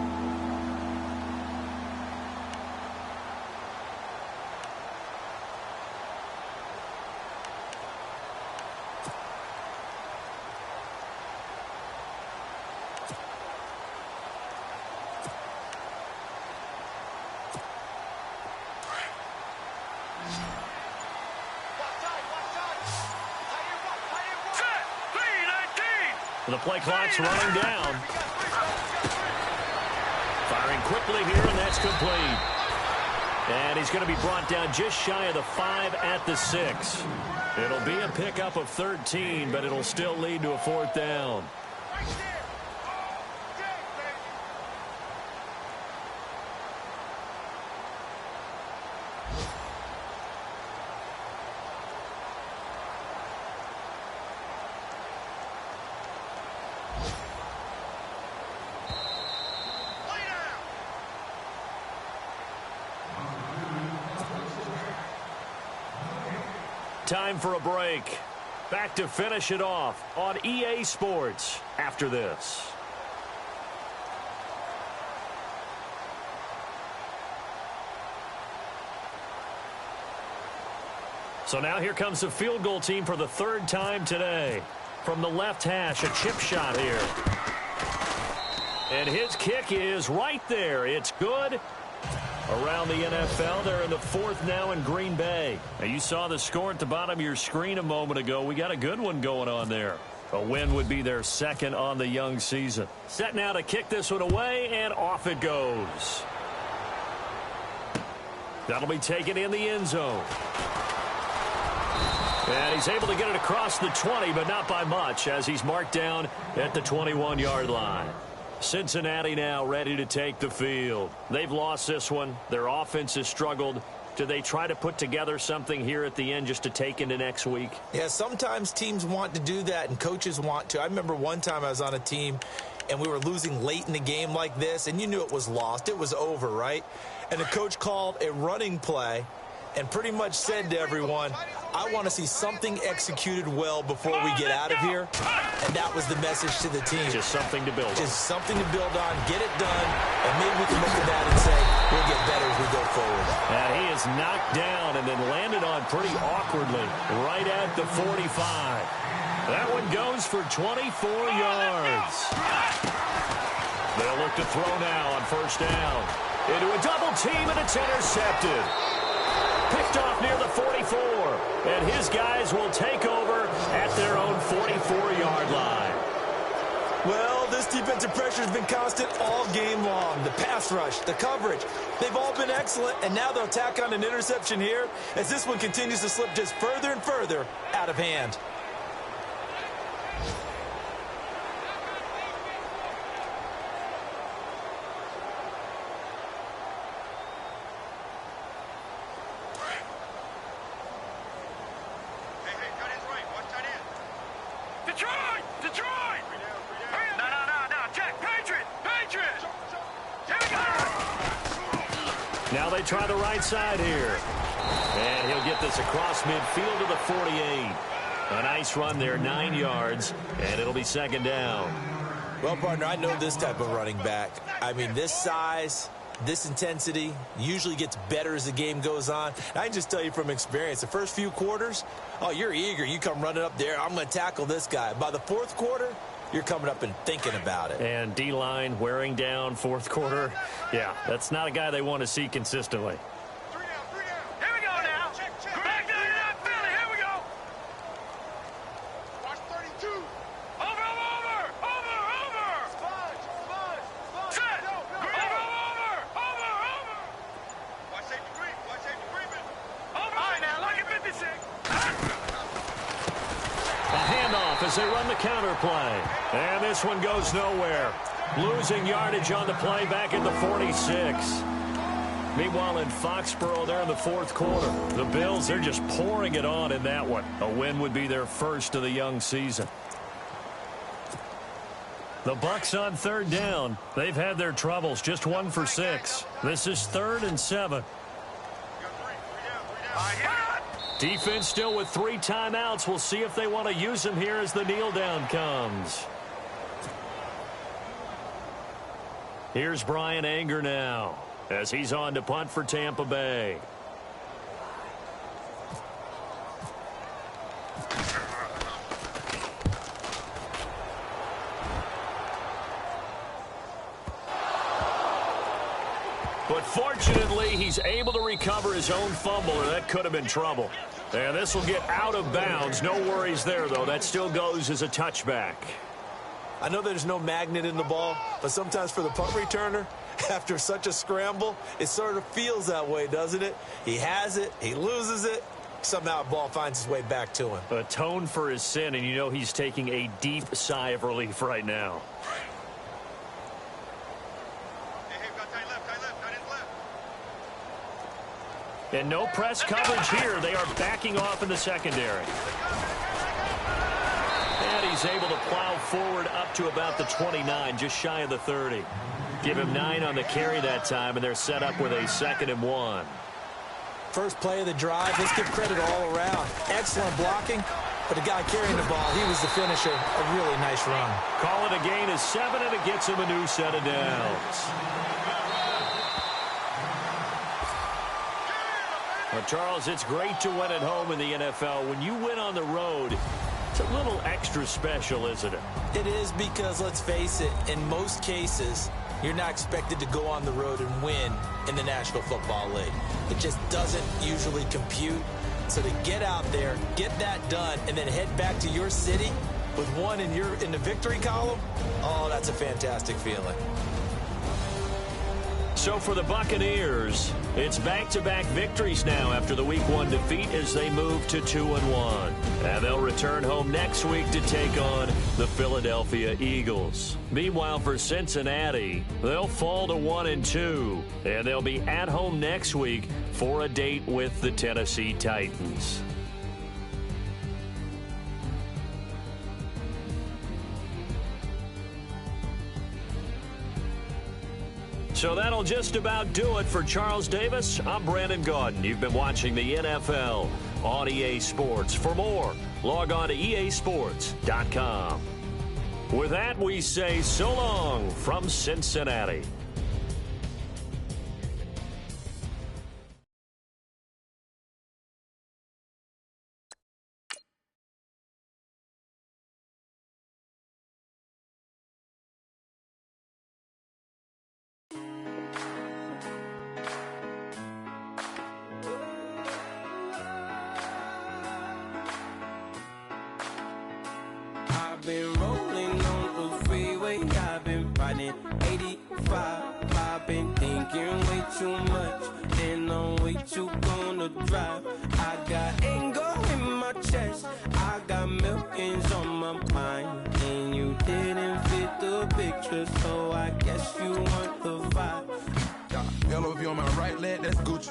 The play clock's running down. Firing quickly here, and that's complete. And he's going to be brought down just shy of the 5 at the 6. It'll be a pickup of 13, but it'll still lead to a 4th down. Time for a break. Back to finish it off on EA Sports after this. So now here comes the field goal team for the 3rd time today. From the left hash, a chip shot here. And his kick is right there. It's good. Around the NFL, they're in the 4th now in Green Bay. Now, you saw the score at the bottom of your screen a moment ago. We got a good one going on there. A win would be their 2nd on the young season. Set now to kick this one away, and off it goes. That'll be taken in the end zone. And he's able to get it across the 20, but not by much, as he's marked down at the 21-yard line. Cincinnati now ready to take the field. They've lost this one. Their offense has struggled. Do they try to put together something here at the end just to take into next week? Yeah, sometimes teams want to do that and coaches want to. I remember one time I was on a team and we were losing late in the game like this, and you knew it was lost. It was over, right? And the coach called a running play and pretty much said to everyone, I want to see something executed well before we get out of here. And that was the message to the team. Just something to build on. Just something to build on, get it done, and maybe we can look at that and say, we'll get better as we go forward. And he is knocked down and then landed on pretty awkwardly right at the 45. That one goes for 24 yards. They'll look to throw now on 1st down. Into a double team, and it's intercepted. Picked off near the 44, and his guys will take over at their own 44-yard line. Well, this defensive pressure has been constant all game long. The pass rush, the coverage, they've all been excellent, and now they'll tack on an interception here as this one continues to slip just further and further out of hand. Now they try the right side here. And he'll get this across midfield to the 48. A nice run there, 9 yards, and it'll be 2nd down. Well, partner, I know this type of running back. I mean, this size, this intensity usually gets better as the game goes on. And I can just tell you from experience, the first few quarters, oh, you're eager. You come running up there, I'm going to tackle this guy. By the 4th quarter, you're coming up and thinking about it. And D-line wearing down 4th quarter. Yeah, that's not a guy they want to see consistently. 3 down, 3 down. Here we go now. Back down, you're not feeling. Here we go. Watch 32. Over. Sponge. Set. Over. Watch safety creeping. Over. All right, now, look at 56. A handoff as they run the counter play. And this one goes nowhere. Losing yardage on the play back at the 46. Meanwhile, in Foxborough, they're in the 4th quarter. The Bills, they're just pouring it on in that one. A win would be their first of the young season. The Bucs on 3rd down. They've had their troubles, just 1 for 6. This is 3rd and 7. Defense still with 3 timeouts. We'll see if they want to use them here as the kneel down comes. Here's Brian Anger now as he's on to punt for Tampa Bay. But fortunately, he's able to recover his own fumble, or that could have been trouble. And this will get out of bounds. No worries there, though. That still goes as a touchback. I know there's no magnet in the ball, but sometimes for the punt returner, after such a scramble, it sort of feels that way, doesn't it? He has it, he loses it, somehow the ball finds its way back to him. Atone for his sin, and you know he's taking a deep sigh of relief right now. And no press coverage here. They are backing off in the secondary. And he's able to plow forward up to about the 29, just shy of the 30. Give him 9 on the carry that time, and they're set up with a 2nd and 1. First play of the drive, let's give credit all around. Excellent blocking, but the guy carrying the ball, he was the finisher. A really nice run. Call it a gain of 7, and it gets him a new set of downs. Well, Charles, it's great to win at home in the NFL. When you win on the road, it's a little extra special, isn't it? It is because, let's face it, in most cases, you're not expected to go on the road and win in the National Football League. It just doesn't usually compute. So to get out there, get that done, and then head back to your city with 1 in the victory column, oh, that's a fantastic feeling. So for the Buccaneers, it's back-to-back victories now after the Week 1 defeat as they move to 2-1. And they'll return home next week to take on the Philadelphia Eagles. Meanwhile, for Cincinnati, they'll fall to 1-2. And they'll be at home next week for a date with the Tennessee Titans. So that'll just about do it for Charles Davis. I'm Brandon Gaudin. You've been watching the NFL on EA Sports. For more, log on to easports.com. With that, we say so long from Cincinnati. I've been rolling on the freeway, I've been riding 85. I've been thinking way too much, and I'm way too gonna drive. I got anger in my chest, I got millions on my mind, and you didn't fit the picture, so I guess you want the vibe. Yellow, if you're on my right leg, that's Gucci.